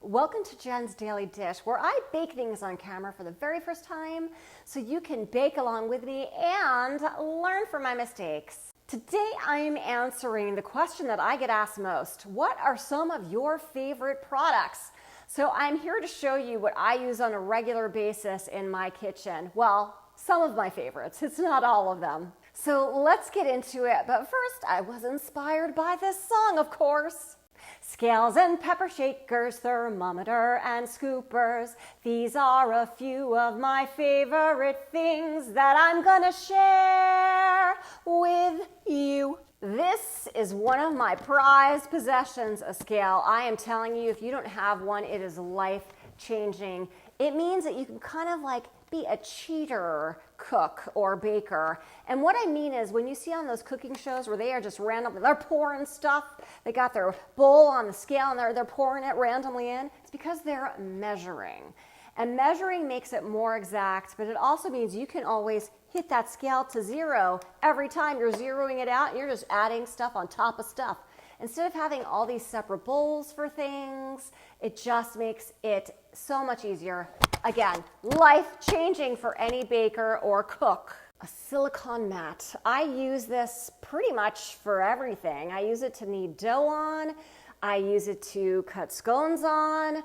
Welcome to Jen's Daily Dish, where I bake things on camera for the very first time so you can bake along with me and learn from my mistakes. Today I'm answering the question that I get asked most. What are some of your favorite products? So I'm here to show you what I use on a regular basis in my kitchen. Well, some of my favorites. It's not all of them. So let's get into it. But first, I was inspired by this song, of course. Scales and pepper shakers, thermometer and scoopers. These are a few of my favorite things that I'm gonna share with you. This is one of my prized possessions, a scale. I am telling you, if you don't have one, it is life-changing. It means that you can kind of like be a cheater cook or baker. And what I mean is when you see on those cooking shows where they are just randomly, they're pouring stuff, they got their bowl on the scale and they're pouring it randomly in, it's because they're measuring. And measuring makes it more exact, but it also means you can always hit that scale to zero every time you're zeroing it out and you're just adding stuff on top of stuff. Instead of having all these separate bowls for things, it just makes it so much easier. Again, life-changing for any baker or cook. A silicone mat. I use this pretty much for everything. I use it to knead dough on. I use it to cut scones on.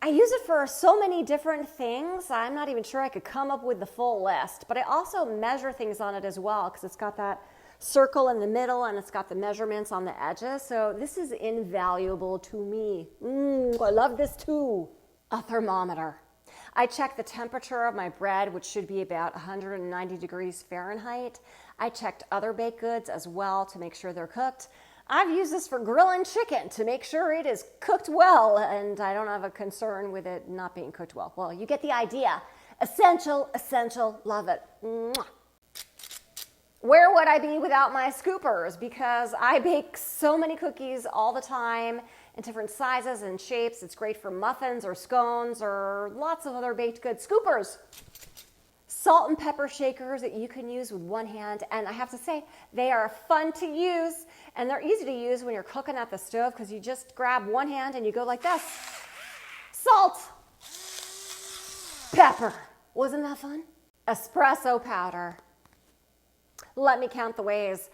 I use it for so many different things. I'm not even sure I could come up with the full list, but I also measure things on it as well because it's got that circle in the middle and it's got the measurements on the edges. So this is invaluable to me. I love this too. A thermometer. I check the temperature of my bread, which should be about 190 degrees Fahrenheit. I checked other baked goods as well to make sure they're cooked. I've used this for grilling chicken to make sure it is cooked well, and I don't have a concern with it not being cooked well. Well, you get the idea. Essential, essential, love it. Mwah. Where would I be without my scoopers? Because I bake so many cookies all the time in different sizes and shapes. It's great for muffins or scones or lots of other baked goods. Scoopers. Salt and pepper shakers that you can use with one hand. And I have to say, they are fun to use and they're easy to use when you're cooking at the stove because you just grab one hand and you go like this. Salt. Pepper. Wasn't that fun? Espresso powder. Let me count the ways.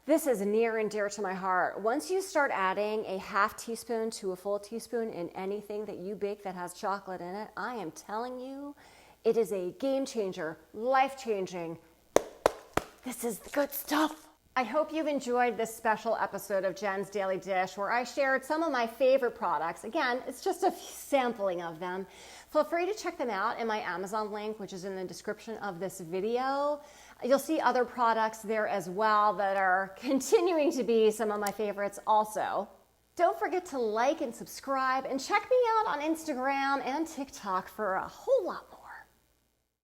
This is near and dear to my heart. Once you start adding a half teaspoon to a full teaspoon in anything that you bake that has chocolate in it, I am telling you, it is a game changer, life-changing. This is the good stuff. I hope you've enjoyed this special episode of Jen's Daily Dish where I shared some of my favorite products. Again, it's just a sampling of them. Feel free to check them out in my Amazon link, which is in the description of this video. You'll see other products there as well that are continuing to be some of my favorites also. Don't forget to like and subscribe and check me out on Instagram and TikTok for a whole lot more.